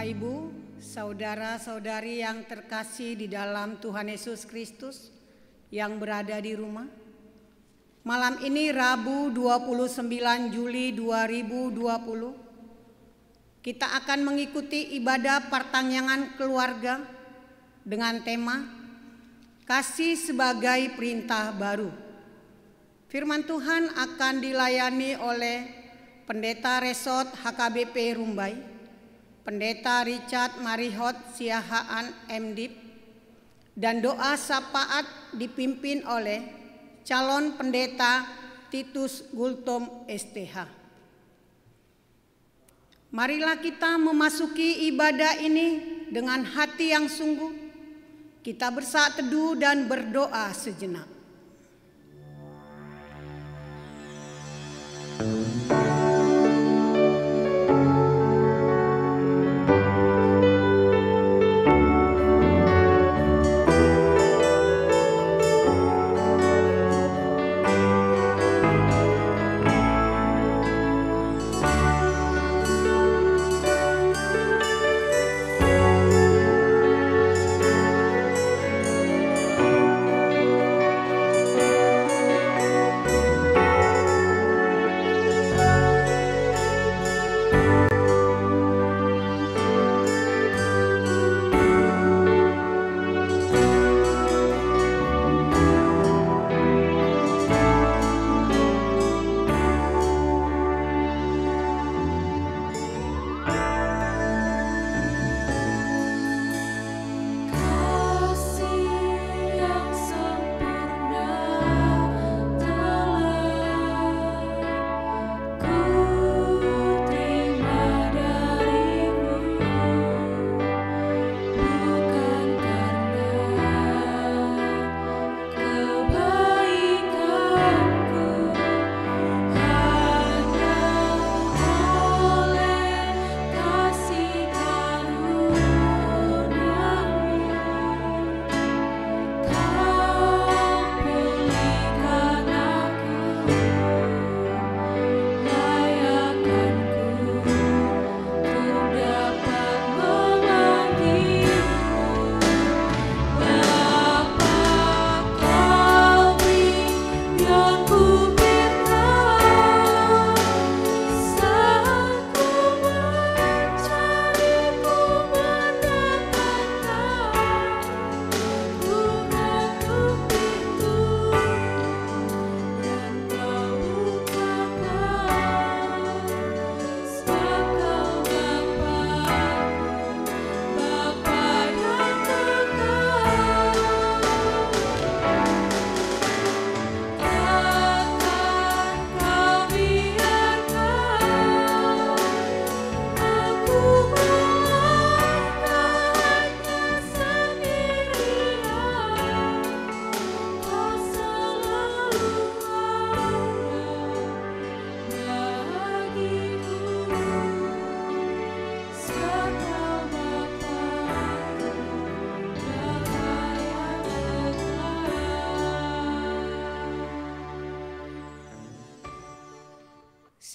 Bapak Ibu, saudara-saudari yang terkasih di dalam Tuhan Yesus Kristus yang berada di rumah. Malam ini Rabu 29 Juli 2020, kita akan mengikuti ibadah pertangyangan keluarga dengan tema Kasih sebagai Perintah Baru. Firman Tuhan akan dilayani oleh Pendeta Resort HKBP Rumbai, Pendeta Richard Marihot Siahaan MDip, dan doa syafaat dipimpin oleh calon pendeta Titus Gultom STH. Marilah kita memasuki ibadah ini dengan hati yang sungguh. Kita bersaat teduh dan berdoa sejenak.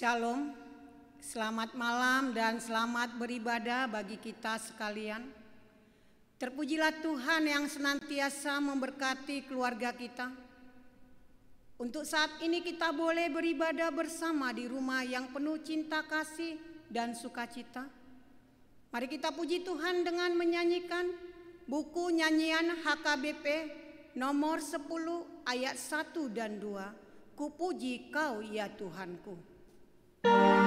Shalom, selamat malam dan selamat beribadah bagi kita sekalian. Terpujilah Tuhan yang senantiasa memberkati keluarga kita. Untuk saat ini kita boleh beribadah bersama di rumah yang penuh cinta kasih dan sukacita. Mari kita puji Tuhan dengan menyanyikan buku nyanyian HKBP nomor 10 ayat 1 dan 2. Kupuji Kau ya Tuhanku. Oh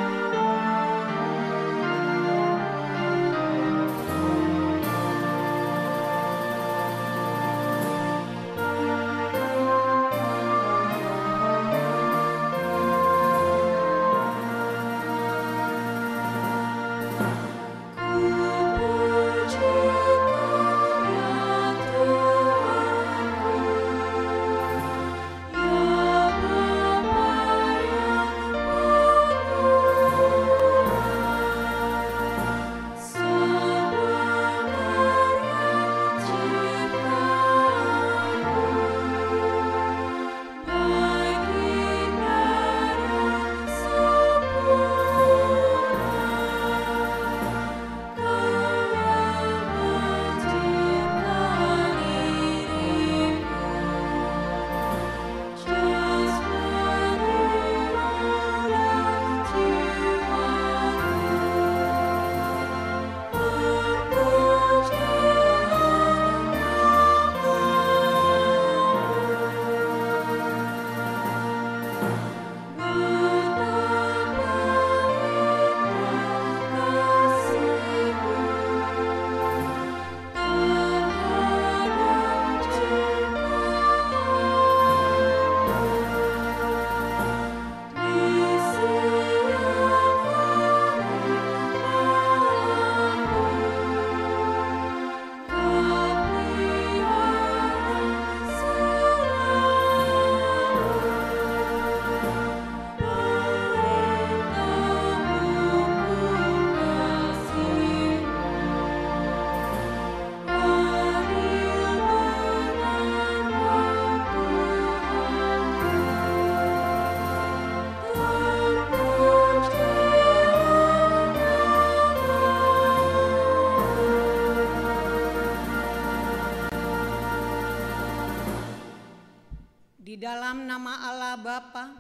Di dalam nama Allah Bapa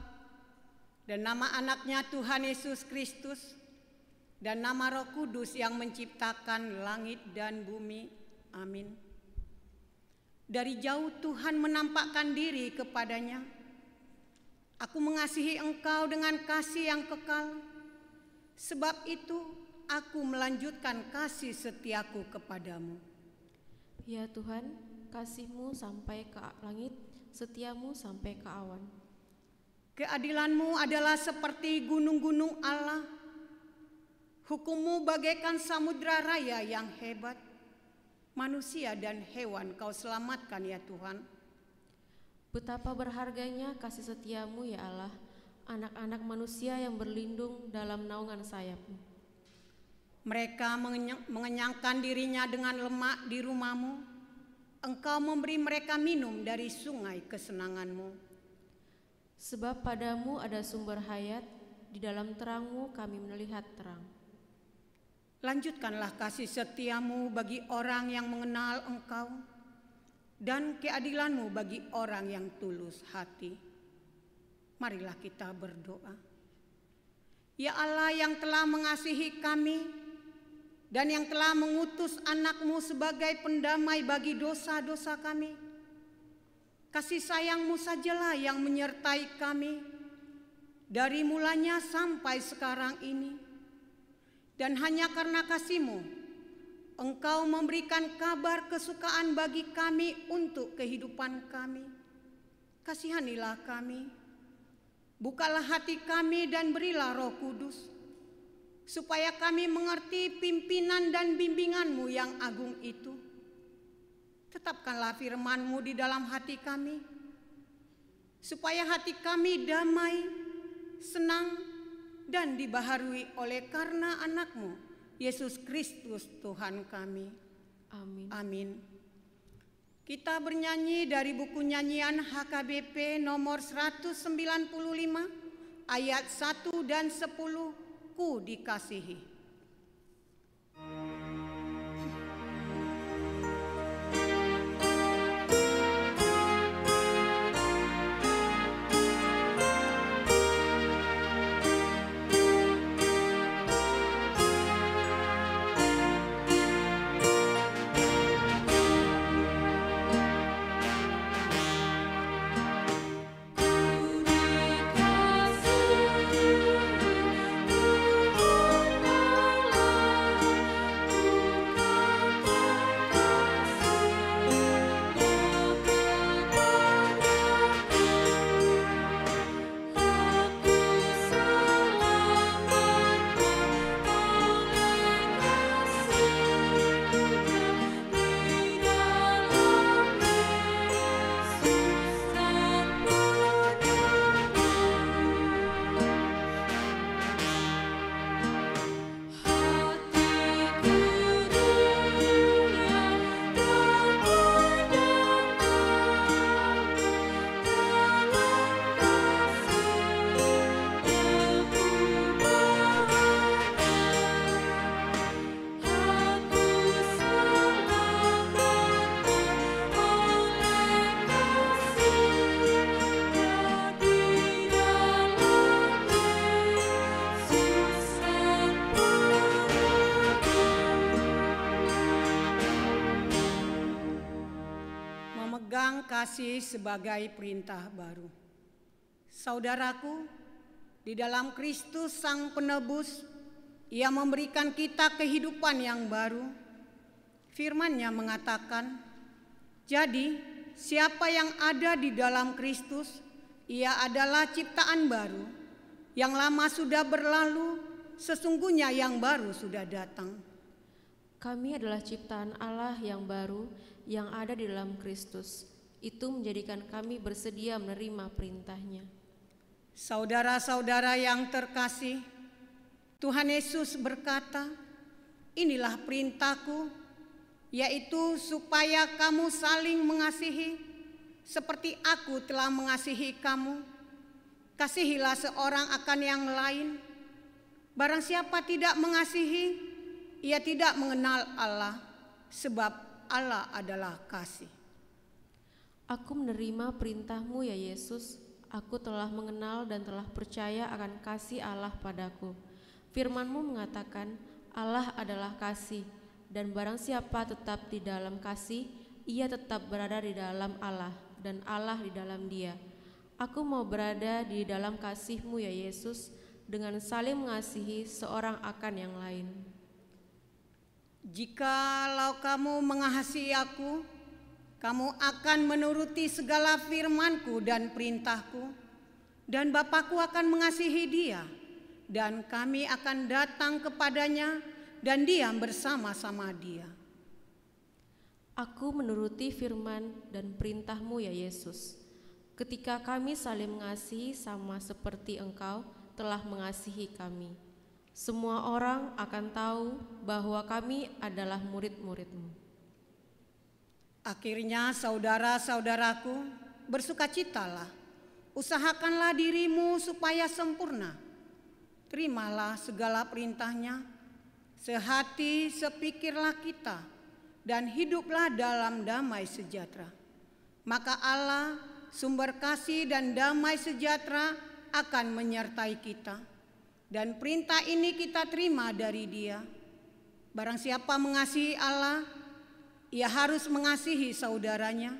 dan nama anaknya Tuhan Yesus Kristus dan nama Roh Kudus yang menciptakan langit dan bumi. Amin. Dari jauh Tuhan menampakkan diri kepadanya. Aku mengasihi engkau dengan kasih yang kekal. Sebab itu aku melanjutkan kasih setiaku kepadamu. Ya Tuhan, kasih-Mu sampai ke langit, setia-Mu sampai ke awan. Keadilan-Mu adalah seperti gunung-gunung Allah. Hukum-Mu bagaikan samudra raya yang hebat. Manusia dan hewan Kau selamatkan ya Tuhan. Betapa berharganya kasih setia-Mu ya Allah, anak-anak manusia yang berlindung dalam naungan sayap-Mu. Mereka mengenyangkan dirinya dengan lemak di rumah-Mu. Engkau memberi mereka minum dari sungai kesenangan-Mu. Sebab padamu ada sumber hayat, di dalam terang-Mu kami melihat terang. Lanjutkanlah kasih setia-Mu bagi orang yang mengenal Engkau, dan keadilan-Mu bagi orang yang tulus hati. Marilah kita berdoa. Ya Allah yang telah mengasihi kami, dan yang telah mengutus anak-Mu sebagai pendamai bagi dosa-dosa kami, kasih sayang-Mu sajalah yang menyertai kami dari mulanya sampai sekarang ini. Dan hanya karena kasih-Mu, Engkau memberikan kabar kesukaan bagi kami untuk kehidupan kami. Kasihanilah kami, bukalah hati kami dan berilah Roh Kudus, supaya kami mengerti pimpinan dan bimbingan-Mu yang agung itu. Tetapkanlah firman-Mu di dalam hati kami, supaya hati kami damai, senang, dan dibaharui oleh karena anak-Mu, Yesus Kristus Tuhan kami. Amin. Amin. Kita bernyanyi dari buku nyanyian HKBP nomor 195, ayat 1 dan 10, Ku dikasihi. Kasih sebagai perintah baru. Saudaraku, di dalam Kristus Sang Penebus, Ia memberikan kita kehidupan yang baru. Firman-Nya mengatakan, jadi siapa yang ada di dalam Kristus, ia adalah ciptaan baru. Yang lama sudah berlalu, sesungguhnya yang baru sudah datang. Kami adalah ciptaan Allah yang baru yang ada di dalam Kristus. Itu menjadikan kami bersedia menerima perintah-Nya. Saudara-saudara yang terkasih, Tuhan Yesus berkata, inilah perintahku, yaitu supaya kamu saling mengasihi, seperti aku telah mengasihi kamu. Kasihilah seorang akan yang lain. Barang siapa tidak mengasihi, ia tidak mengenal Allah, sebab Allah adalah kasih. Aku menerima perintah-Mu ya Yesus. Aku telah mengenal dan telah percaya akan kasih Allah padaku. Firman-Mu mengatakan, Allah adalah kasih, dan barang siapa tetap di dalam kasih, ia tetap berada di dalam Allah, dan Allah di dalam dia. Aku mau berada di dalam kasih-Mu ya Yesus, dengan saling mengasihi seorang akan yang lain. Jikalau kamu mengasihi aku, kamu akan menuruti segala firman-Ku dan perintah-Ku, dan Bapa-Ku akan mengasihi dia, dan kami akan datang kepadanya dan diam bersama-sama dia. Aku menuruti firman dan perintah-Mu ya Yesus. Ketika kami saling mengasihi sama seperti Engkau telah mengasihi kami, semua orang akan tahu bahwa kami adalah murid-murid-Mu. Akhirnya saudara-saudaraku, bersukacitalah, usahakanlah dirimu supaya sempurna. Terimalah segala perintahnya, sehati sepikirlah kita, dan hiduplah dalam damai sejahtera. Maka Allah, sumber kasih dan damai sejahtera, akan menyertai kita. Dan perintah ini kita terima dari Dia. Barang siapa mengasihi Allah, ia harus mengasihi saudaranya.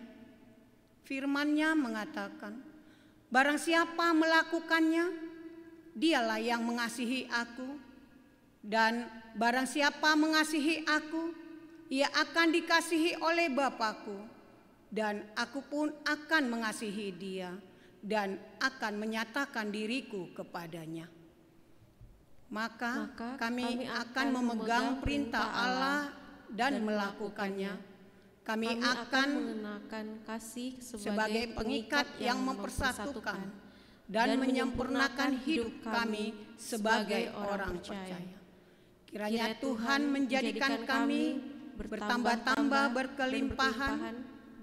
Firman-Nya mengatakan, barang siapa melakukannya, dialah yang mengasihi aku. Dan barang siapa mengasihi aku, ia akan dikasihi oleh Bapa-Ku. Dan aku pun akan mengasihi dia dan akan menyatakan diriku kepadanya. Maka kami akan memegang perintah Allah dan melakukannya. Kami akan mengenakan kasih sebagai pengikat yang mempersatukan dan menyempurnakan hidup kami sebagai orang percaya. Kiranya Tuhan menjadikan kami bertambah-tambah berkelimpahan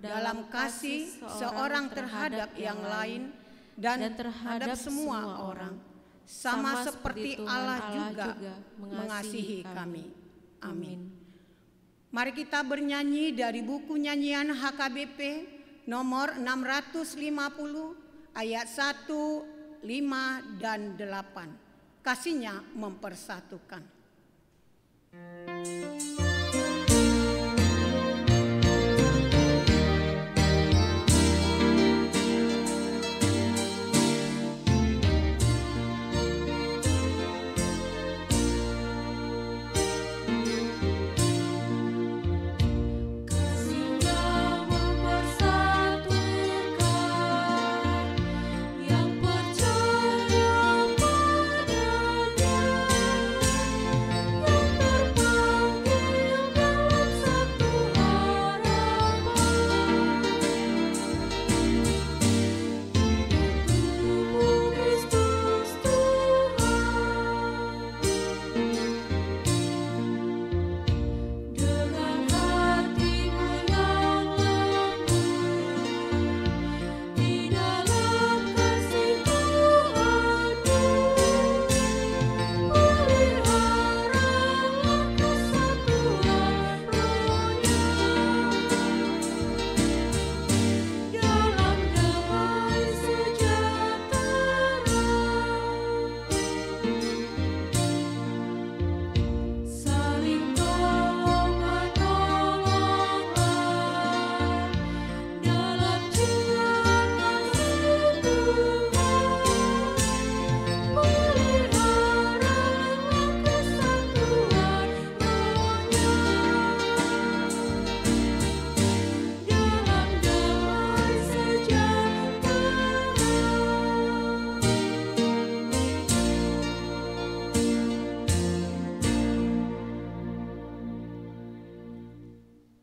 dalam kasih seorang terhadap yang lain dan terhadap semua orang, sama seperti Allah juga mengasihi kami. Amin. Mari kita bernyanyi dari buku nyanyian HKBP nomor 650 ayat 1, 5, dan 8. Kasihnya mempersatukan.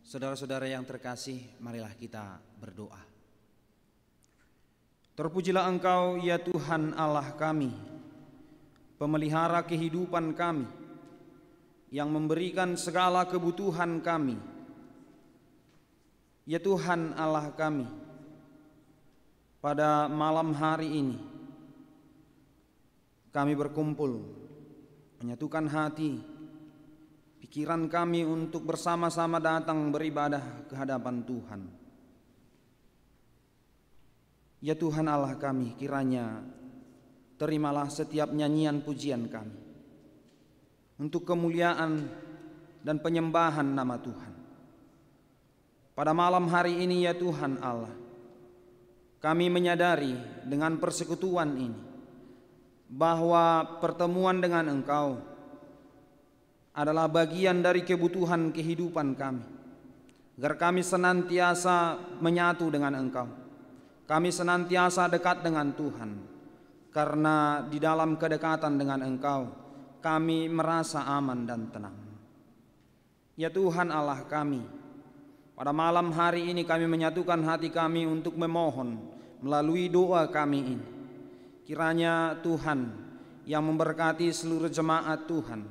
Saudara-saudara yang terkasih, marilah kita berdoa. Terpujilah Engkau ya Tuhan Allah kami, pemelihara kehidupan kami, yang memberikan segala kebutuhan kami. Ya Tuhan Allah kami, pada malam hari ini kami berkumpul, menyatukan hati, pikiran kami untuk bersama-sama datang beribadah ke hadapan Tuhan. Ya Tuhan Allah kami, kiranya terimalah setiap nyanyian pujian kami untuk kemuliaan dan penyembahan nama Tuhan. Pada malam hari ini ya Tuhan Allah, kami menyadari dengan persekutuan ini bahwa pertemuan dengan Engkau adalah bagian dari kebutuhan kehidupan kami, agar kami senantiasa menyatu dengan Engkau. Kami senantiasa dekat dengan Tuhan, karena di dalam kedekatan dengan Engkau kami merasa aman dan tenang. Ya Tuhan Allah kami, pada malam hari ini kami menyatukan hati kami untuk memohon melalui doa kami ini. Kiranya Tuhan yang memberkati seluruh jemaat Tuhan,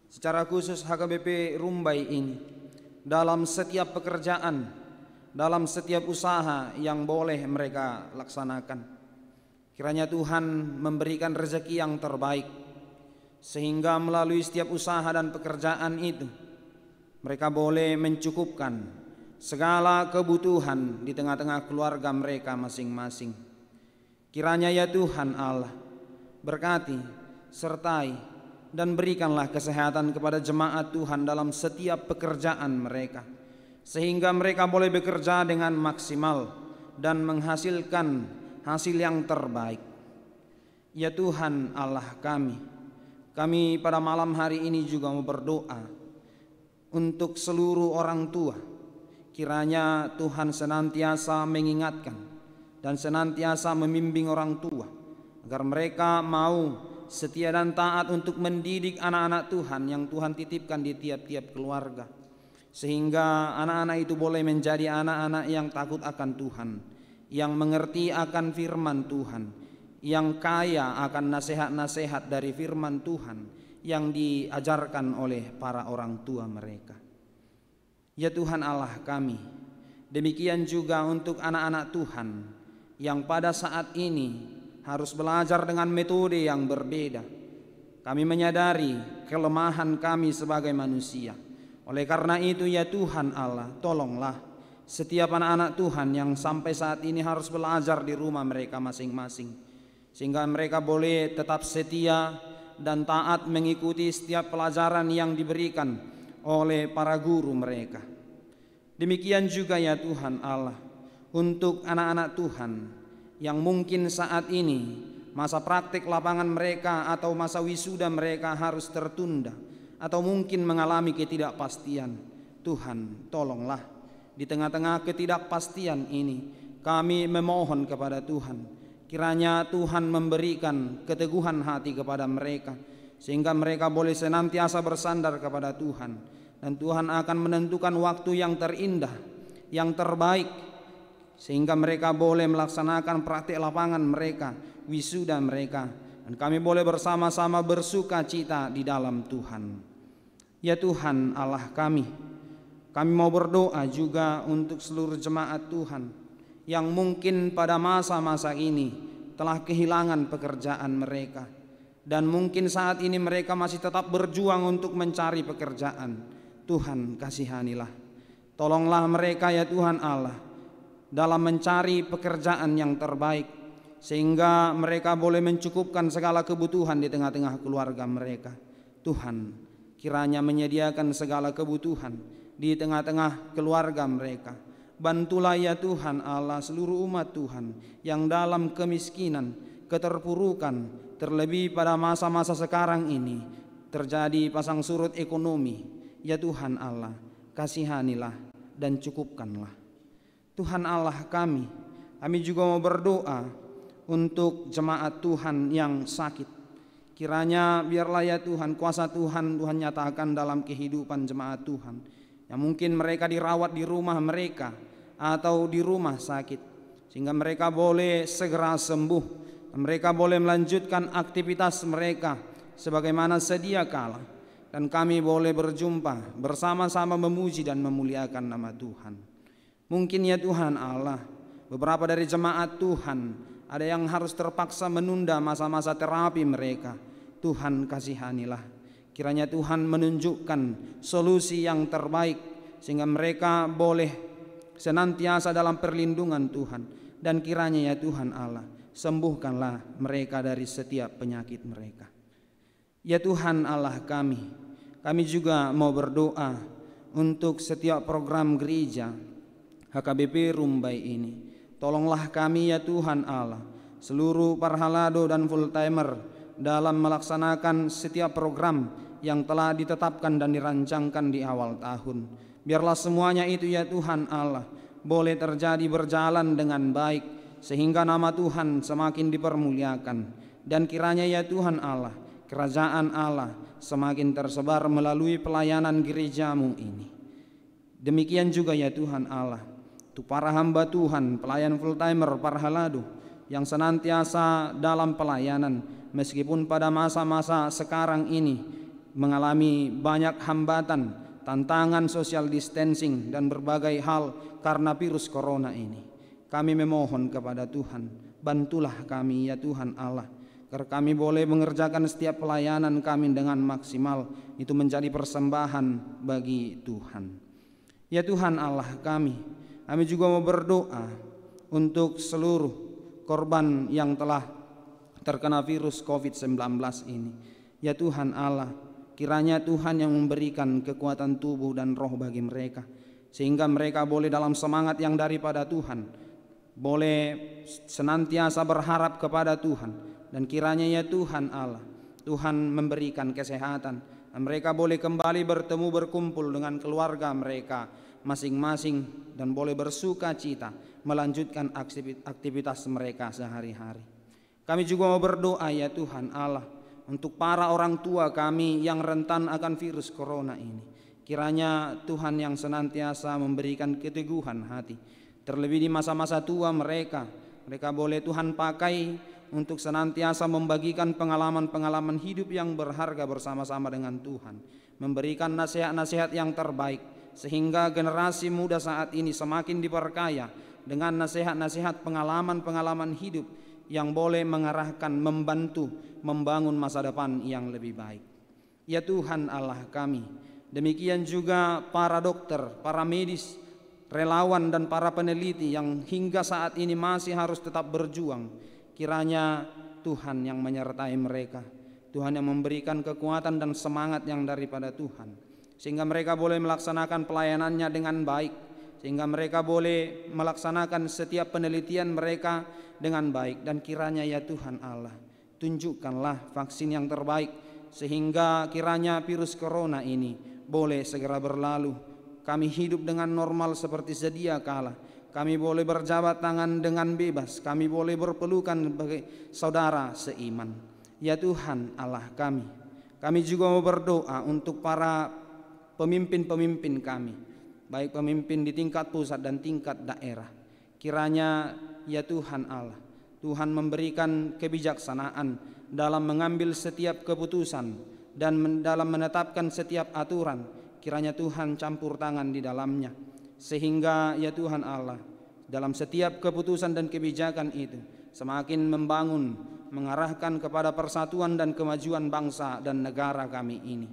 secara khusus HKBP Rumbai ini, dalam setiap pekerjaan, dalam setiap usaha yang boleh mereka laksanakan. Kiranya Tuhan memberikan rezeki yang terbaik, sehingga melalui setiap usaha dan pekerjaan itu mereka boleh mencukupkan segala kebutuhan di tengah-tengah keluarga mereka masing-masing. Kiranya ya Tuhan Allah, berkati, sertai, dan berikanlah kesehatan kepada jemaat Tuhan dalam setiap pekerjaan mereka, sehingga mereka boleh bekerja dengan maksimal dan menghasilkan hasil yang terbaik. Ya Tuhan Allah kami pada malam hari ini juga mau berdoa untuk seluruh orang tua. Kiranya Tuhan senantiasa mengingatkan dan senantiasa membimbing orang tua, agar mereka mau setia dan taat untuk mendidik anak-anak Tuhan yang Tuhan titipkan di tiap-tiap keluarga, sehingga anak-anak itu boleh menjadi anak-anak yang takut akan Tuhan, yang mengerti akan firman Tuhan, yang kaya akan nasihat-nasihat dari firman Tuhan yang diajarkan oleh para orang tua mereka. Ya Tuhan Allah kami, demikian juga untuk anak-anak Tuhan yang pada saat ini harus belajar dengan metode yang berbeda. Kami menyadari kelemahan kami sebagai manusia. Oleh karena itu ya Tuhan Allah, tolonglah setiap anak-anak Tuhan yang sampai saat ini harus belajar di rumah mereka masing-masing, sehingga mereka boleh tetap setia dan taat mengikuti setiap pelajaran yang diberikan oleh para guru mereka. Demikian juga ya Tuhan Allah, untuk anak-anak Tuhan yang mungkin saat ini masa praktik lapangan mereka atau masa wisuda mereka harus tertunda, atau mungkin mengalami ketidakpastian. Tuhan, tolonglah di tengah-tengah ketidakpastian ini kami memohon kepada Tuhan, kiranya Tuhan memberikan keteguhan hati kepada mereka, sehingga mereka boleh senantiasa bersandar kepada Tuhan, dan Tuhan akan menentukan waktu yang terindah, yang terbaik, sehingga mereka boleh melaksanakan praktik lapangan mereka, wisuda mereka, dan kami boleh bersama-sama bersuka cita di dalam Tuhan. Ya Tuhan Allah kami mau berdoa juga untuk seluruh jemaat Tuhan yang mungkin pada masa-masa ini telah kehilangan pekerjaan mereka, dan mungkin saat ini mereka masih tetap berjuang untuk mencari pekerjaan. Tuhan kasihanilah, tolonglah mereka ya Tuhan Allah dalam mencari pekerjaan yang terbaik, sehingga mereka boleh mencukupkan segala kebutuhan di tengah-tengah keluarga mereka. Tuhan, kiranya menyediakan segala kebutuhan di tengah-tengah keluarga mereka. Bantulah ya Tuhan Allah seluruh umat Tuhan yang dalam kemiskinan, keterpurukan, terlebih pada masa-masa sekarang ini terjadi pasang surut ekonomi. Ya Tuhan Allah, kasihanilah dan cukupkanlah. Tuhan Allah kami juga mau berdoa untuk jemaat Tuhan yang sakit. Kiranya biarlah ya Tuhan kuasa Tuhan nyatakan dalam kehidupan jemaat Tuhan yang mungkin mereka dirawat di rumah mereka atau di rumah sakit, sehingga mereka boleh segera sembuh, mereka boleh melanjutkan aktivitas mereka sebagaimana sedia kala, dan kami boleh berjumpa bersama-sama memuji dan memuliakan nama Tuhan. Mungkin ya Tuhan Allah, beberapa dari jemaat Tuhan ada yang harus terpaksa menunda masa-masa terapi mereka. Tuhan kasihanilah, kiranya Tuhan menunjukkan solusi yang terbaik, sehingga mereka boleh senantiasa dalam perlindungan Tuhan, dan kiranya ya Tuhan Allah, sembuhkanlah mereka dari setiap penyakit mereka. Ya Tuhan Allah kami juga mau berdoa untuk setiap program gereja HKBP Rumbai ini. Tolonglah kami ya Tuhan Allah, seluruh parhalado dan full timer dalam melaksanakan setiap program yang telah ditetapkan dan dirancangkan di awal tahun. Biarlah semuanya itu ya Tuhan Allah boleh terjadi berjalan dengan baik, sehingga nama Tuhan semakin dipermuliakan. Dan kiranya ya Tuhan Allah, kerajaan Allah semakin tersebar melalui pelayanan gerejamu ini. Demikian juga ya Tuhan Allah, untuk para hamba Tuhan, pelayan full timer parhalado yang senantiasa dalam pelayanan, meskipun pada masa-masa sekarang ini mengalami banyak hambatan, tantangan social distancing dan berbagai hal karena virus corona ini. Kami memohon kepada Tuhan, bantulah kami ya Tuhan Allah, agar kami boleh mengerjakan setiap pelayanan kami dengan maksimal, itu menjadi persembahan bagi Tuhan. Ya Tuhan Allah kami juga mau berdoa untuk seluruh korban yang telah terkena virus COVID-19 ini. Ya Tuhan Allah, kiranya Tuhan yang memberikan kekuatan tubuh dan roh bagi mereka, sehingga mereka boleh dalam semangat yang daripada Tuhan, boleh senantiasa berharap kepada Tuhan. Dan kiranya ya Tuhan Allah, Tuhan memberikan kesehatan, dan mereka boleh kembali bertemu berkumpul dengan keluarga mereka masing-masing, dan boleh bersuka cita melanjutkan aktivitas mereka sehari-hari. Kami juga mau berdoa ya Tuhan Allah untuk para orang tua kami yang rentan akan virus corona ini. Kiranya Tuhan yang senantiasa memberikan keteguhan hati, terlebih di masa-masa tua mereka boleh Tuhan pakai untuk senantiasa membagikan pengalaman-pengalaman hidup yang berharga bersama-sama dengan Tuhan, memberikan nasihat-nasihat yang terbaik, sehingga generasi muda saat ini semakin diperkaya dengan nasihat-nasihat pengalaman-pengalaman hidup yang boleh mengarahkan, membantu membangun masa depan yang lebih baik. Ya Tuhan Allah kami, demikian juga para dokter, para medis, relawan dan para peneliti yang hingga saat ini masih harus tetap berjuang. Kiranya Tuhan yang menyertai mereka, Tuhan yang memberikan kekuatan dan semangat yang daripada Tuhan, sehingga mereka boleh melaksanakan pelayanannya dengan baik, sehingga mereka boleh melaksanakan setiap penelitian mereka dengan baik. Dan kiranya ya Tuhan Allah, tunjukkanlah vaksin yang terbaik, sehingga kiranya virus corona ini boleh segera berlalu. Kami hidup dengan normal seperti sedia kala. Kami boleh berjabat tangan dengan bebas. Kami boleh berpelukan sebagai saudara seiman. Ya Tuhan Allah kami juga mau berdoa untuk para pemimpin-pemimpin kami, baik pemimpin di tingkat pusat dan tingkat daerah. Kiranya ya Tuhan Allah, Tuhan memberikan kebijaksanaan dalam mengambil setiap keputusan dan dalam menetapkan setiap aturan. Kiranya Tuhan campur tangan di dalamnya, sehingga ya Tuhan Allah, dalam setiap keputusan dan kebijakan itu semakin membangun, mengarahkan kepada persatuan dan kemajuan bangsa dan negara kami ini.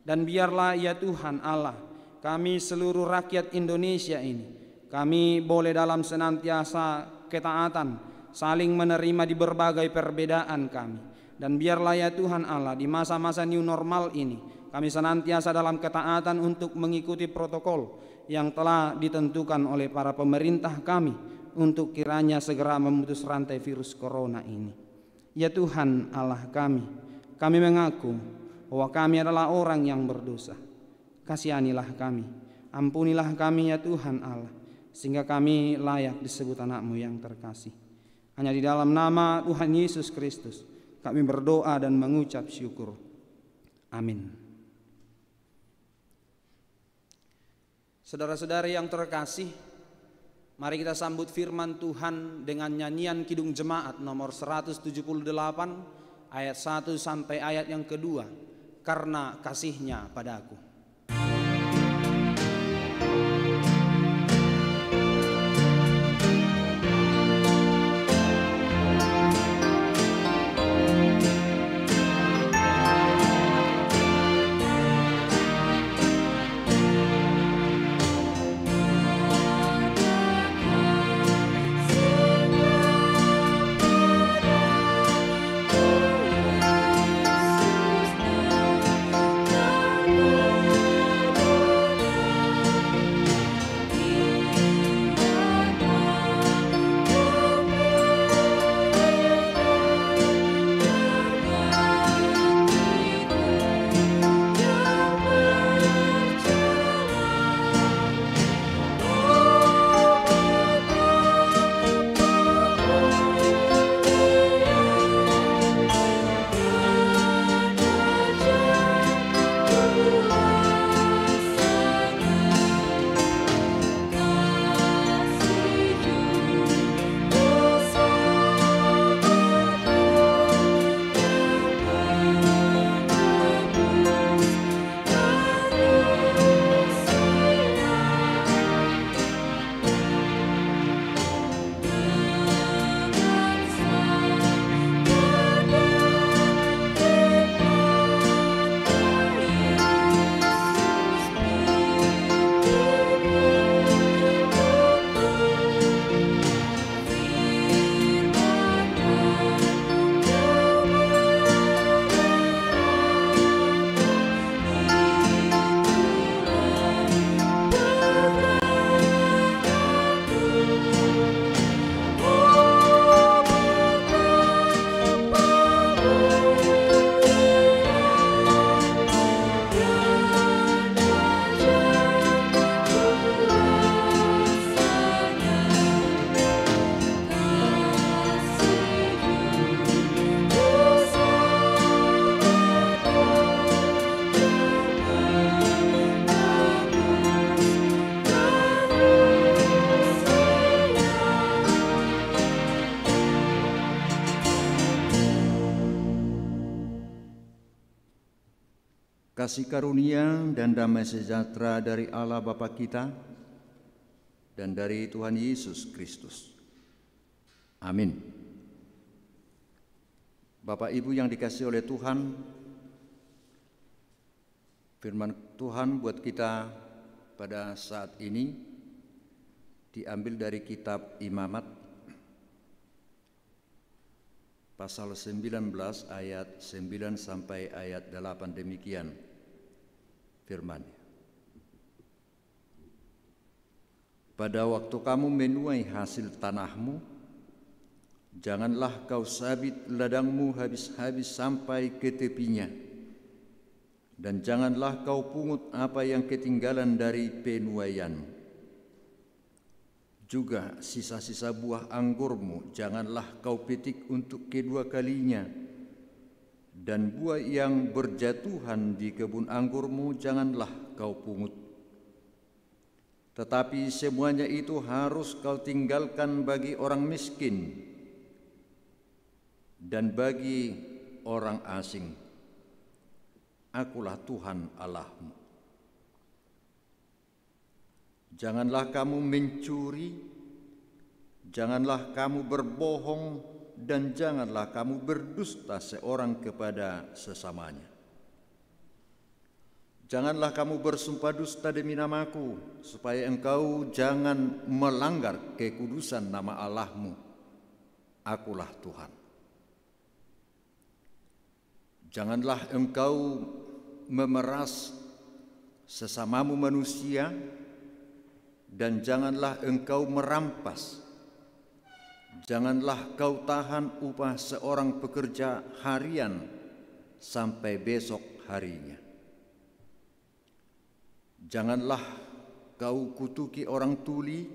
Dan biarlah ya Tuhan Allah, kami seluruh rakyat Indonesia ini, kami boleh dalam senantiasa ketaatan, saling menerima di berbagai perbedaan kami. Dan biarlah ya Tuhan Allah, di masa-masa new normal ini, kami senantiasa dalam ketaatan untuk mengikuti protokol yang telah ditentukan oleh para pemerintah kami, untuk kiranya segera memutus rantai virus corona ini. Ya Tuhan Allah kami mengaku bahwa kami adalah orang yang berdosa. Kasihanilah kami, ampunilah kami ya Tuhan Allah, sehingga kami layak disebut anak-Mu yang terkasih. Hanya di dalam nama Tuhan Yesus Kristus kami berdoa dan mengucap syukur. Amin. Saudara-saudari yang terkasih, mari kita sambut firman Tuhan dengan nyanyian Kidung Jemaat nomor 178 ayat 1 sampai ayat yang kedua. Karena kasih-Nya padaku. Sing Kasih karunia dan damai sejahtera dari Allah Bapa kita dan dari Tuhan Yesus Kristus. Amin. Bapak Ibu yang dikasihi oleh Tuhan, firman Tuhan buat kita pada saat ini diambil dari kitab Imamat pasal 19 ayat 9 sampai ayat 8, demikian firman. Pada waktu kamu menuai hasil tanahmu, janganlah kau sabit ladangmu habis-habis sampai ke tepinya, dan janganlah kau pungut apa yang ketinggalan dari penuaianmu. Juga sisa-sisa buah anggurmu janganlah kau petik untuk kedua kalinya, dan buah yang berjatuhan di kebun anggurmu janganlah kau pungut. Tetapi semuanya itu harus kau tinggalkan bagi orang miskin dan bagi orang asing. Akulah Tuhan Allahmu. Janganlah kamu mencuri, janganlah kamu berbohong, dan janganlah kamu berdusta seorang kepada sesamanya. Janganlah kamu bersumpah dusta demi namaku, supaya engkau jangan melanggar kekudusan nama Allahmu. Akulah Tuhan. Janganlah engkau memeras sesamamu manusia, dan janganlah engkau merampas. Janganlah kau tahan upah seorang pekerja harian sampai besok harinya. Janganlah kau kutuki orang tuli,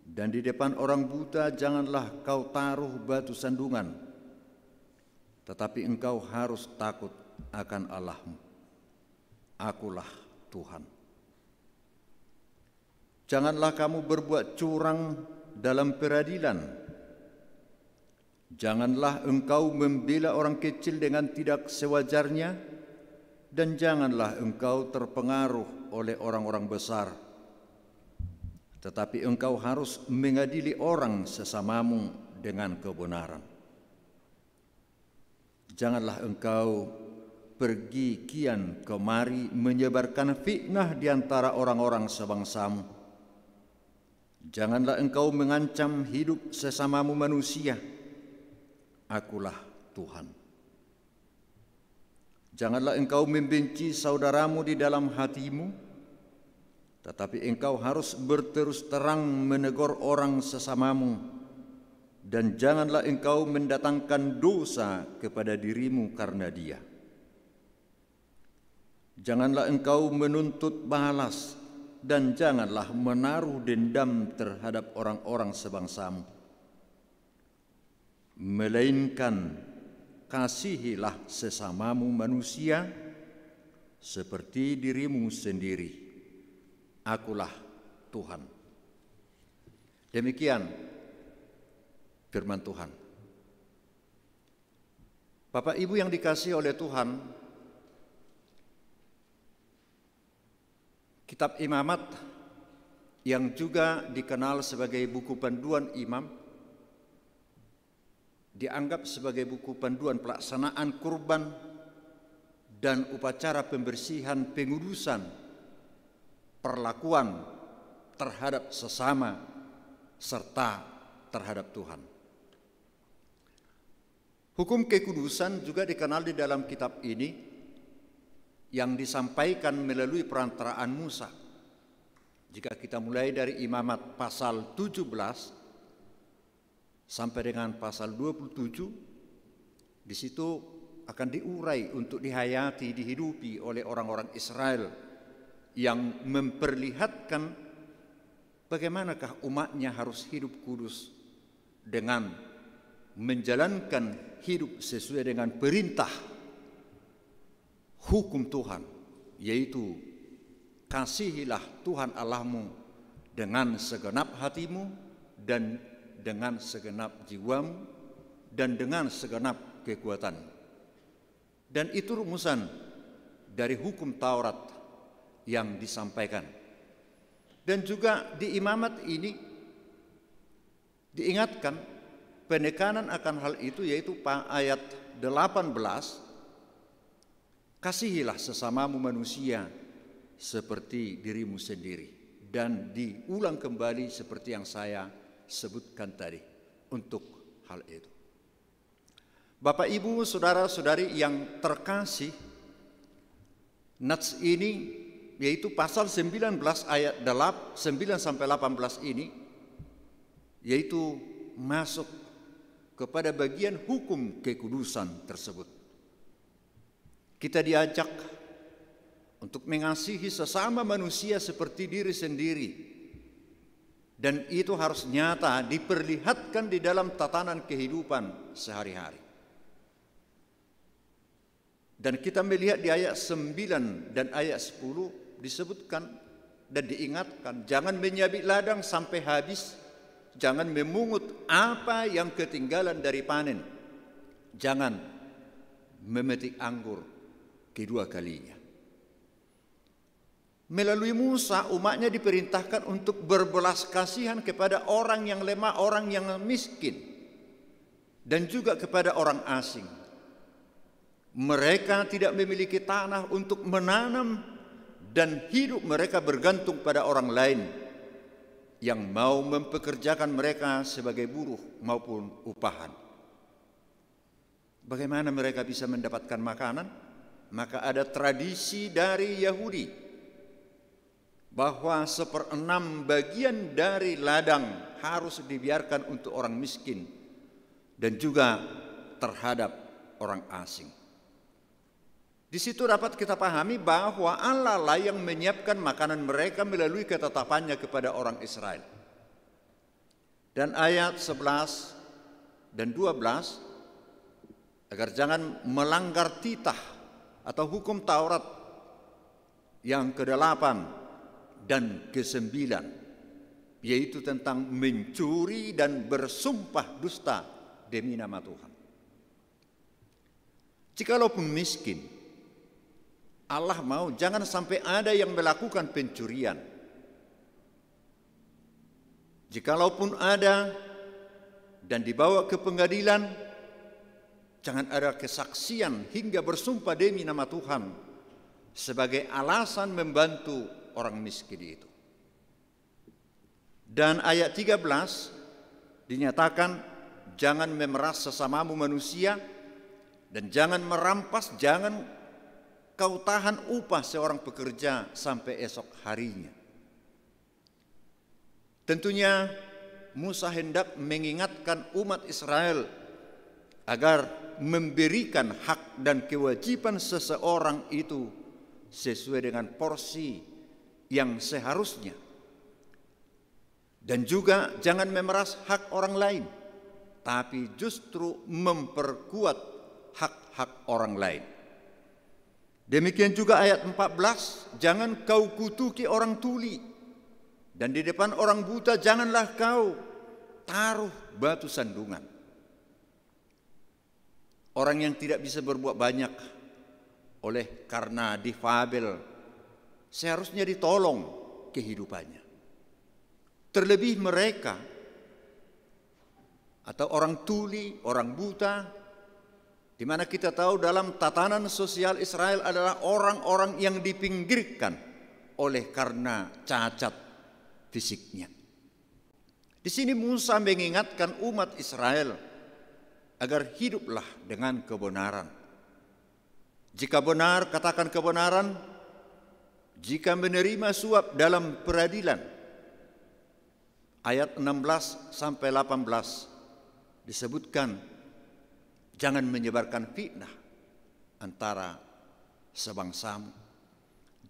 dan di depan orang buta janganlah kau taruh batu sandungan. Tetapi engkau harus takut akan Allahmu. Akulah Tuhan. Janganlah kamu berbuat curang dalam peradilan. Janganlah engkau membela orang kecil dengan tidak sewajarnya, dan janganlah engkau terpengaruh oleh orang-orang besar. Tetapi engkau harus mengadili orang sesamamu dengan kebenaran. Janganlah engkau pergi kian kemari menyebarkan fitnah di antara orang-orang sebangsamu. Janganlah engkau mengancam hidup sesamamu manusia. Akulah Tuhan. Janganlah engkau membenci saudaramu di dalam hatimu, tetapi engkau harus berterus terang menegur orang sesamamu, dan janganlah engkau mendatangkan dosa kepada dirimu karena dia. Janganlah engkau menuntut balas, dan janganlah menaruh dendam terhadap orang-orang sebangsamu. Melainkan kasihilah sesamamu manusia seperti dirimu sendiri. Akulah Tuhan. Demikian firman Tuhan. Bapak Ibu yang dikasihi oleh Tuhan, kitab Imamat yang juga dikenal sebagai buku panduan imam dianggap sebagai buku panduan pelaksanaan kurban dan upacara pembersihan pengudusan perlakuan terhadap sesama serta terhadap Tuhan. Hukum kekudusan juga dikenal di dalam kitab ini yang disampaikan melalui perantaraan Musa. Jika kita mulai dari Imamat pasal 17 sampai dengan pasal 27, di situ akan diurai untuk dihayati, dihidupi oleh orang-orang Israel yang memperlihatkan bagaimanakah umatnya harus hidup kudus dengan menjalankan hidup sesuai dengan perintah hukum Tuhan, yaitu kasihilah Tuhan Allahmu dengan segenap hatimu dan dengan segenap jiwamu dan dengan segenap kekuatan. Dan itu rumusan dari hukum Taurat yang disampaikan. Dan juga di imamat ini diingatkan penekanan akan hal itu, yaitu ayat 18, kasihilah sesamamu manusia seperti dirimu sendiri. Dan diulang kembali seperti yang saya sebutkan tadi untuk hal itu. Bapak, Ibu, saudara-saudari yang terkasih, nats ini yaitu pasal 19 ayat 9 sampai 18 ini yaitu masuk kepada bagian hukum kekudusan tersebut. Kita diajak untuk mengasihi sesama manusia seperti diri sendiri, dan itu harus nyata diperlihatkan di dalam tatanan kehidupan sehari-hari. Dan kita melihat di ayat 9 dan ayat 10 disebutkan dan diingatkan, jangan menyabit ladang sampai habis, jangan memungut apa yang ketinggalan dari panen, jangan memetik anggur kedua kalinya. Melalui Musa, umatnya diperintahkan untuk berbelas kasihan kepada orang yang lemah, orang yang miskin, dan juga kepada orang asing. Mereka tidak memiliki tanah untuk menanam, dan hidup mereka bergantung pada orang lain yang mau mempekerjakan mereka sebagai buruh maupun upahan. Bagaimana mereka bisa mendapatkan makanan? Maka ada tradisi dari Yahudi bahwa 1/6 bagian dari ladang harus dibiarkan untuk orang miskin dan juga terhadap orang asing. Di situ dapat kita pahami bahwa Allah lah yang menyiapkan makanan mereka melalui ketetapannya kepada orang Israel. Dan ayat 11 dan 12, agar jangan melanggar titah atau hukum Taurat yang ke-8 dan ke-9, yaitu tentang mencuri dan bersumpah dusta demi nama Tuhan. Jikalaupun miskin, Allah mau jangan sampai ada yang melakukan pencurian. Jikalaupun ada dan dibawa ke pengadilan, jangan ada kesaksian hingga bersumpah demi nama Tuhan sebagai alasan membantu orang miskin itu. Dan ayat 13 dinyatakan, jangan memeras sesamamu manusia, dan jangan merampas, jangan kau tahan upah seorang pekerja sampai esok harinya. Tentunya Musa hendak mengingatkan umat Israel agar memberikan hak dan kewajiban seseorang itu sesuai dengan porsi yang seharusnya, dan juga jangan memeras hak orang lain, tapi justru memperkuat hak-hak orang lain. Demikian juga ayat 14, jangan kau kutuki orang tuli, dan di depan orang buta janganlah kau taruh batu sandungan. Orang yang tidak bisa berbuat banyak oleh karena difabel seharusnya ditolong kehidupannya. Terlebih mereka atau orang tuli, orang buta, di mana kita tahu dalam tatanan sosial Israel adalah orang-orang yang dipinggirkan oleh karena cacat fisiknya. Di sini Musa mengingatkan umat Israel agar hiduplah dengan kebenaran. Jika benar, katakan kebenaran. Jika menerima suap dalam peradilan, ayat 16 sampai 18 disebutkan, jangan menyebarkan fitnah antara sebangsamu,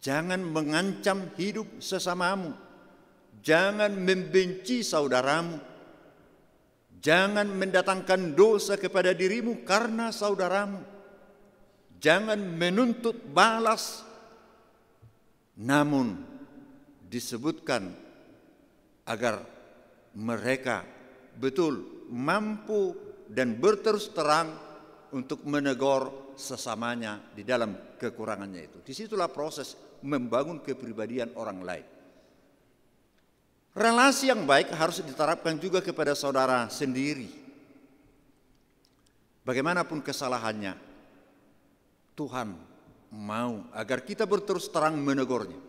jangan mengancam hidup sesamamu, jangan membenci saudaramu, jangan mendatangkan dosa kepada dirimu karena saudaramu, jangan menuntut balas. Namun disebutkan agar mereka betul mampu dan berterus terang untuk menegur sesamanya di dalam kekurangannya itu. Disitulah proses membangun kepribadian orang lain. Relasi yang baik harus diterapkan juga kepada saudara sendiri. Bagaimanapun kesalahannya, Tuhan mau agar kita berterus terang menegurnya.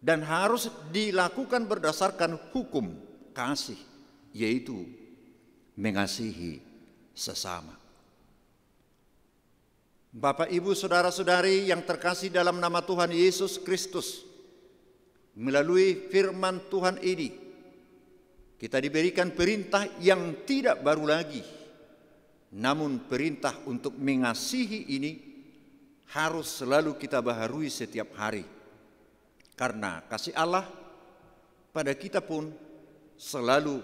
Dan harus dilakukan berdasarkan hukum kasih, yaitu mengasihi sesama. Bapak, Ibu, saudara-saudari yang terkasih dalam nama Tuhan Yesus Kristus, melalui firman Tuhan ini, kita diberikan perintah yang tidak baru lagi. Namun perintah untuk mengasihi ini harus selalu kita baharui setiap hari. Karena kasih Allah pada kita pun selalu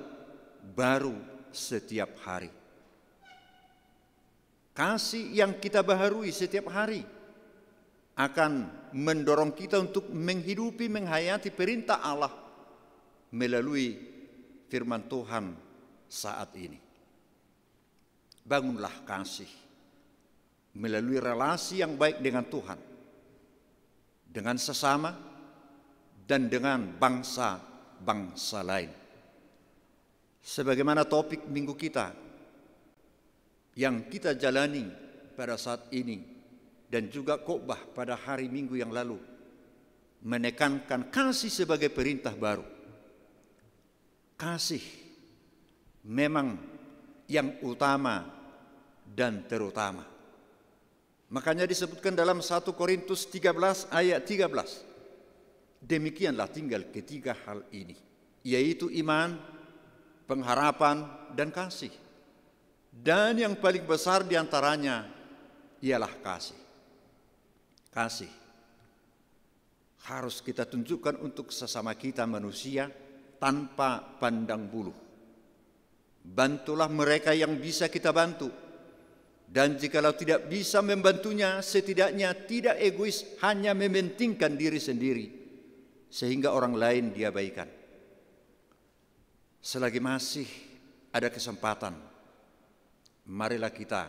baru setiap hari. Kasih yang kita baharui setiap hari akan mendorong kita untuk menghidupi, menghayati perintah Allah melalui firman Tuhan saat ini. Bangunlah kasih melalui relasi yang baik dengan Tuhan, dengan sesama, dan dengan bangsa-bangsa lain. Sebagaimana topik minggu kita yang kita jalani pada saat ini dan juga khotbah pada hari Minggu yang lalu menekankan kasih sebagai perintah baru. Kasih memang yang utama dan terutama. Makanya disebutkan dalam 1 Korintus 13 ayat 13. Demikianlah tinggal ketiga hal ini, yaitu iman, pengharapan, dan kasih. Dan yang paling besar diantaranya ialah kasih. Kasih harus kita tunjukkan untuk sesama kita manusia tanpa pandang bulu. Bantulah mereka yang bisa kita bantu. Dan jikalau tidak bisa membantunya, setidaknya tidak egois, hanya mementingkan diri sendiri, sehingga orang lain diabaikan. Selagi masih ada kesempatan, marilah kita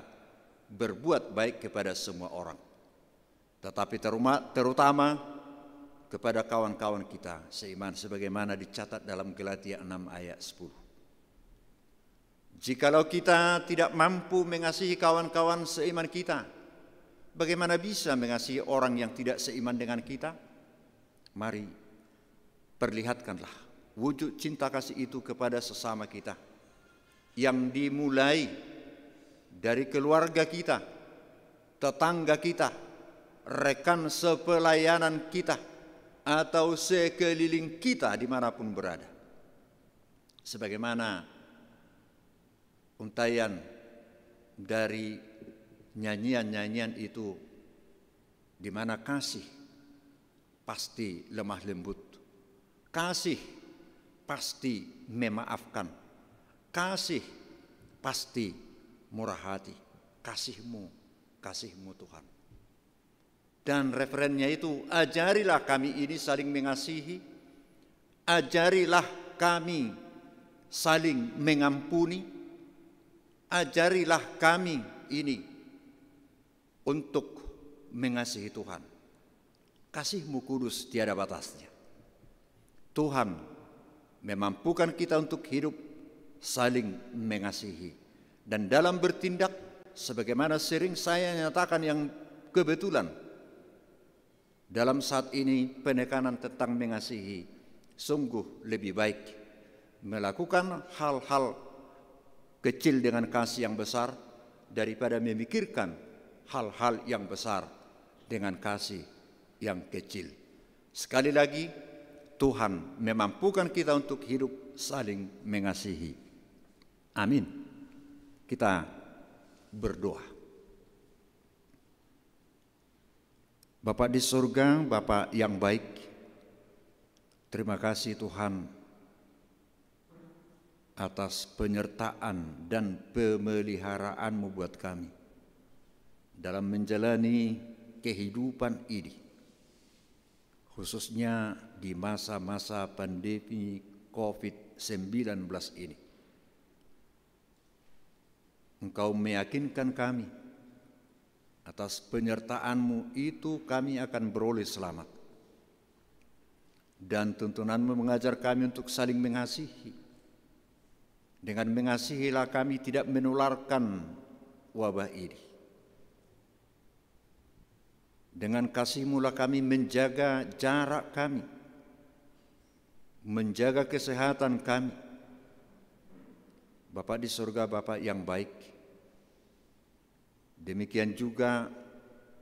berbuat baik kepada semua orang, tetapi terutama kepada kawan-kawan kita seiman, sebagaimana dicatat dalam Galatia 6 ayat 10. Jikalau kita tidak mampu mengasihi kawan-kawan seiman kita, bagaimana bisa mengasihi orang yang tidak seiman dengan kita? Mari perlihatkanlah wujud cinta kasih itu kepada sesama kita, yang dimulai dari keluarga kita, tetangga kita, rekan sepelayanan kita, atau sekeliling kita dimanapun berada. Sebagaimana untaian dari nyanyian-nyanyian itu, di mana kasih pasti lemah lembut, kasih pasti memaafkan, kasih pasti murah hati. Kasihmu Tuhan. Dan referennya itu, ajarilah kami ini saling mengasihi, ajarilah kami saling mengampuni, ajarilah kami ini untuk mengasihi Tuhan. Kasih-Mu kudus tiada batasnya. Tuhan memampukan kita untuk hidup saling mengasihi. Dan dalam bertindak, sebagaimana sering saya nyatakan yang kebetulan, dalam saat ini penekanan tentang mengasihi sungguh lebih baik melakukan hal-hal kecil dengan kasih yang besar daripada memikirkan hal-hal yang besar dengan kasih yang kecil. Sekali lagi, Tuhan memampukan kita untuk hidup saling mengasihi. Amin. Kita berdoa. Bapa di surga, Bapa yang baik, terima kasih Tuhan atas penyertaan dan pemeliharaanmu buat kami dalam menjalani kehidupan ini, khususnya di masa-masa pandemi COVID-19 ini. Engkau meyakinkan kami, atas penyertaan-Mu itu kami akan beroleh selamat. Dan tuntunan-Mu mengajar kami untuk saling mengasihi. Dengan mengasihilah kami tidak menularkan wabah ini. Dengan kasih-Mu lah kami menjaga jarak kami, menjaga kesehatan kami. Bapa di surga, Bapa yang baik, demikian juga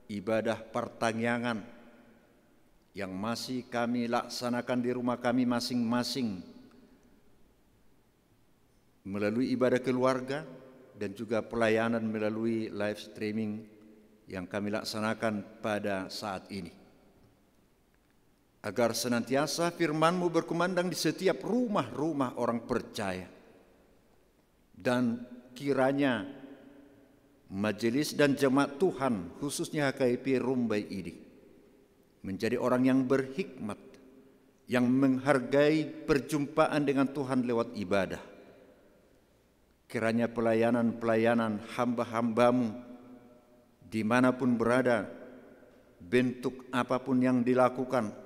ibadah pertangyangan yang masih kami laksanakan di rumah kami masing-masing melalui ibadah keluarga dan juga pelayanan melalui live streaming yang kami laksanakan pada saat ini. Agar senantiasa firman-Mu berkumandang di setiap rumah-rumah orang percaya. Dan kiranya majelis dan jemaat Tuhan, khususnya HKIP Rumbai ini, menjadi orang yang berhikmat, yang menghargai perjumpaan dengan Tuhan lewat ibadah. Kiranya pelayanan-pelayanan hamba-hamba-Mu dimanapun berada, bentuk apapun yang dilakukan,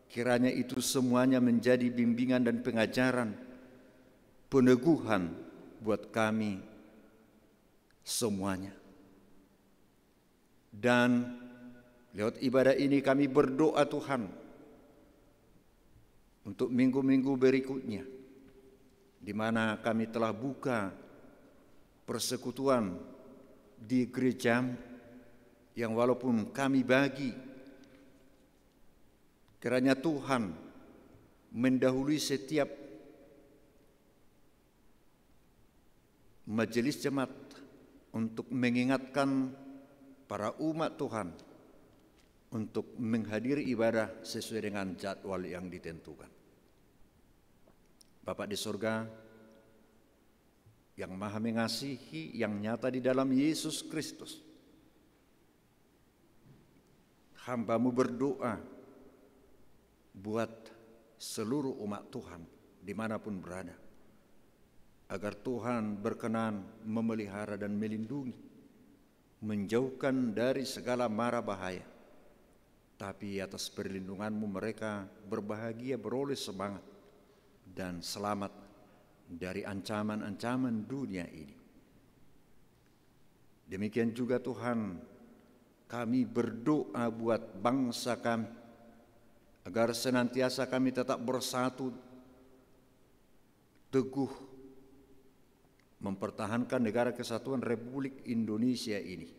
kiranya itu semuanya menjadi bimbingan dan pengajaran, peneguhan buat kami semuanya. Dan lewat ibadah ini kami berdoa Tuhan untuk minggu-minggu berikutnya, di mana kami telah buka persekutuan di gereja yang walaupun kami bagi, kiranya Tuhan mendahului setiap majelis jemaat untuk mengingatkan para umat Tuhan untuk menghadiri ibadah sesuai dengan jadwal yang ditentukan. Bapa di surga yang maha mengasihi, yang nyata di dalam Yesus Kristus, hamba-Mu berdoa buat seluruh umat Tuhan dimanapun berada, agar Tuhan berkenan memelihara dan melindungi, menjauhkan dari segala mara bahaya. Tapi atas perlindungan-Mu mereka berbahagia, beroleh semangat dan selamat dari ancaman-ancaman dunia ini. Demikian juga Tuhan, kami berdoa buat bangsa kami, agar senantiasa kami tetap bersatu, teguh, mempertahankan negara kesatuan Republik Indonesia ini.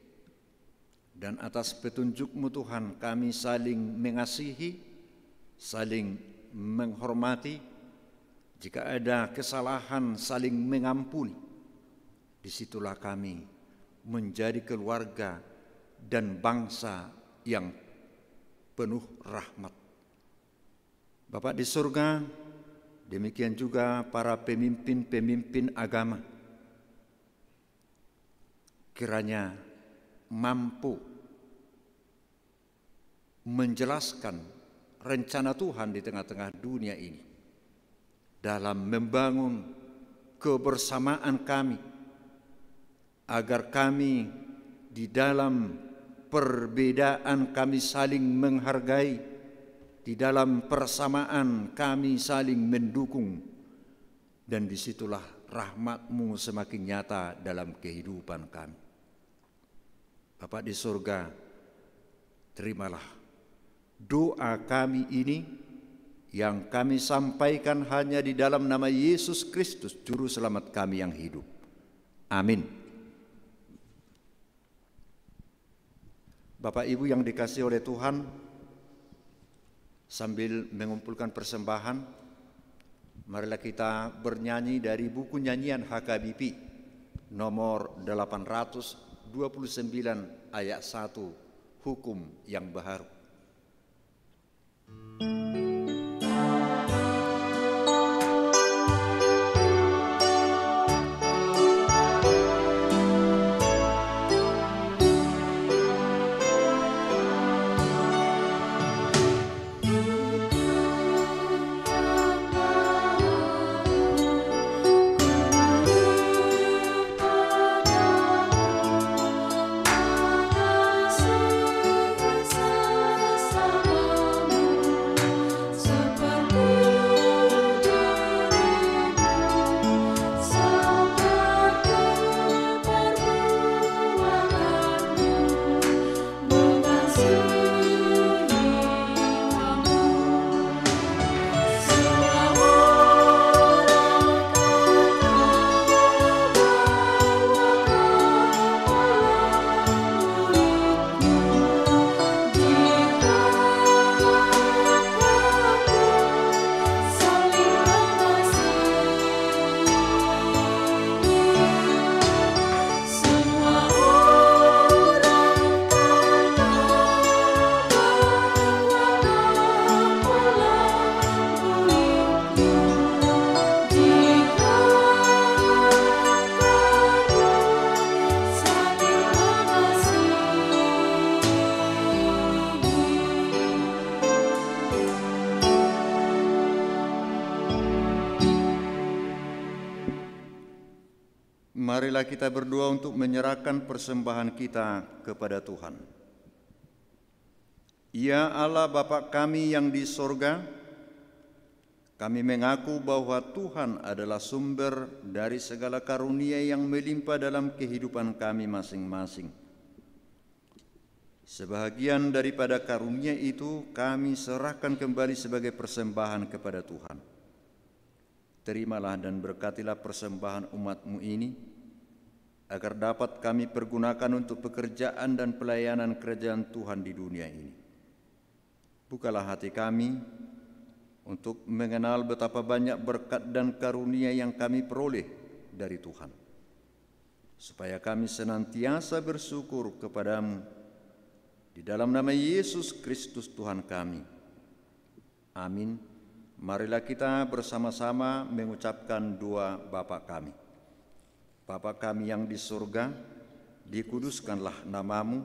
Dan atas petunjuk-Mu Tuhan, kami saling mengasihi, saling menghormati. Jika ada kesalahan, saling mengampuni. Disitulah kami menjadi keluarga dan bangsa yang penuh rahmat. Bapa di surga, demikian juga para pemimpin-pemimpin agama, kiranya mampu menjelaskan rencana Tuhan di tengah-tengah dunia ini, dalam membangun kebersamaan kami, agar kami di dalam perbedaan kami saling menghargai, di dalam persamaan kami saling mendukung, dan disitulah rahmat-Mu semakin nyata dalam kehidupan kami. Bapa di surga, terimalah doa kami ini yang kami sampaikan hanya di dalam nama Yesus Kristus, Juru Selamat kami yang hidup. Amin. Bapak Ibu yang dikasihi oleh Tuhan, sambil mengumpulkan persembahan, marilah kita bernyanyi dari buku nyanyian HKBP nomor 829 ayat 1, Hukum yang Baharu. Padamu marilah kita berdoa untuk menyerahkan persembahan kita kepada Tuhan. Ya Allah Bapa kami yang di sorga, kami mengaku bahwa Tuhan adalah sumber dari segala karunia yang melimpah dalam kehidupan kami masing-masing. Sebahagian daripada karunia itu kami serahkan kembali sebagai persembahan kepada Tuhan. Terimalah dan berkatilah persembahan umat-Mu ini, agar dapat kami pergunakan untuk pekerjaan dan pelayanan kerajaan Tuhan di dunia ini. Bukalah hati kami untuk mengenal betapa banyak berkat dan karunia yang kami peroleh dari Tuhan, supaya kami senantiasa bersyukur kepadamu di dalam nama Yesus Kristus Tuhan kami. Amin. Marilah kita bersama-sama mengucapkan doa Bapa kami. Bapa kami yang di surga, dikuduskanlah namamu,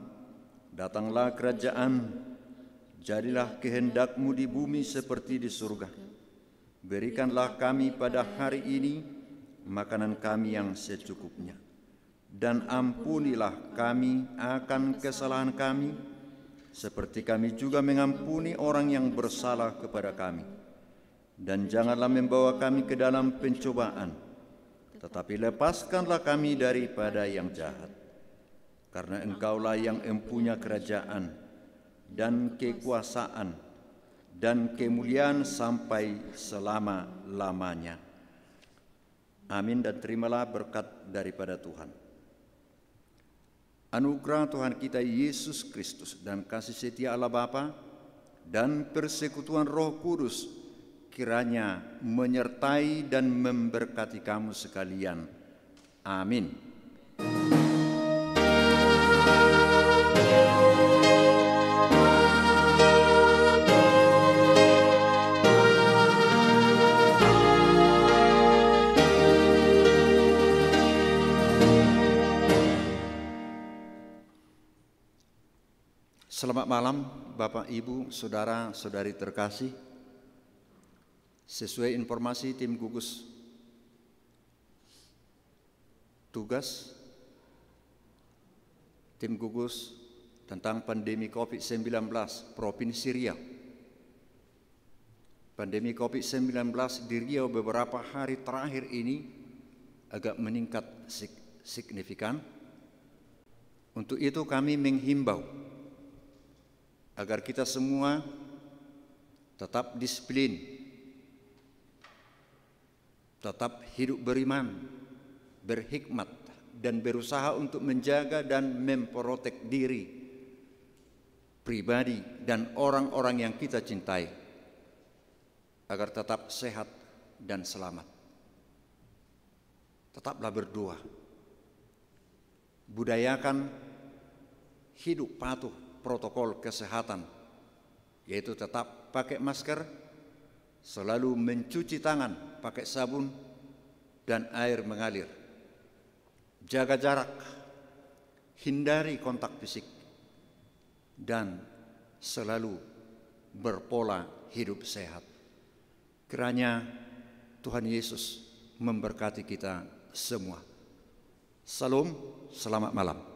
datanglah kerajaan, jadilah kehendak-Mu di bumi seperti di surga. Berikanlah kami pada hari ini makanan kami yang secukupnya, dan ampunilah kami akan kesalahan kami, seperti kami juga mengampuni orang yang bersalah kepada kami. Dan janganlah membawa kami ke dalam pencobaan, tetapi lepaskanlah kami daripada yang jahat. Karena Engkaulah yang empunya kerajaan dan kekuasaan dan kemuliaan sampai selama-lamanya. Amin. Dan terimalah berkat daripada Tuhan. Anugerah Tuhan kita Yesus Kristus dan kasih setia Allah Bapa dan persekutuan Roh Kudus kiranya menyertai dan memberkati kamu sekalian. Amin. Selamat malam Bapak, Ibu, Saudara, Saudari terkasih. Sesuai informasi tim gugus tugas tim gugus tentang pandemi COVID-19 Provinsi Riau. Pandemi COVID-19 di Riau beberapa hari terakhir ini agak meningkat signifikan. Untuk itu kami menghimbau agar kita semua tetap disiplin, tetap hidup beriman, berhikmat, dan berusaha untuk menjaga dan memprotek diri, pribadi, dan orang-orang yang kita cintai, agar tetap sehat dan selamat. Tetaplah berdoa. Budayakan hidup patuh protokol kesehatan, yaitu tetap pakai masker, selalu mencuci tangan pakai sabun dan air mengalir. Jaga jarak, hindari kontak fisik, dan selalu berpola hidup sehat. Kiranya Tuhan Yesus memberkati kita semua. Salam, selamat malam.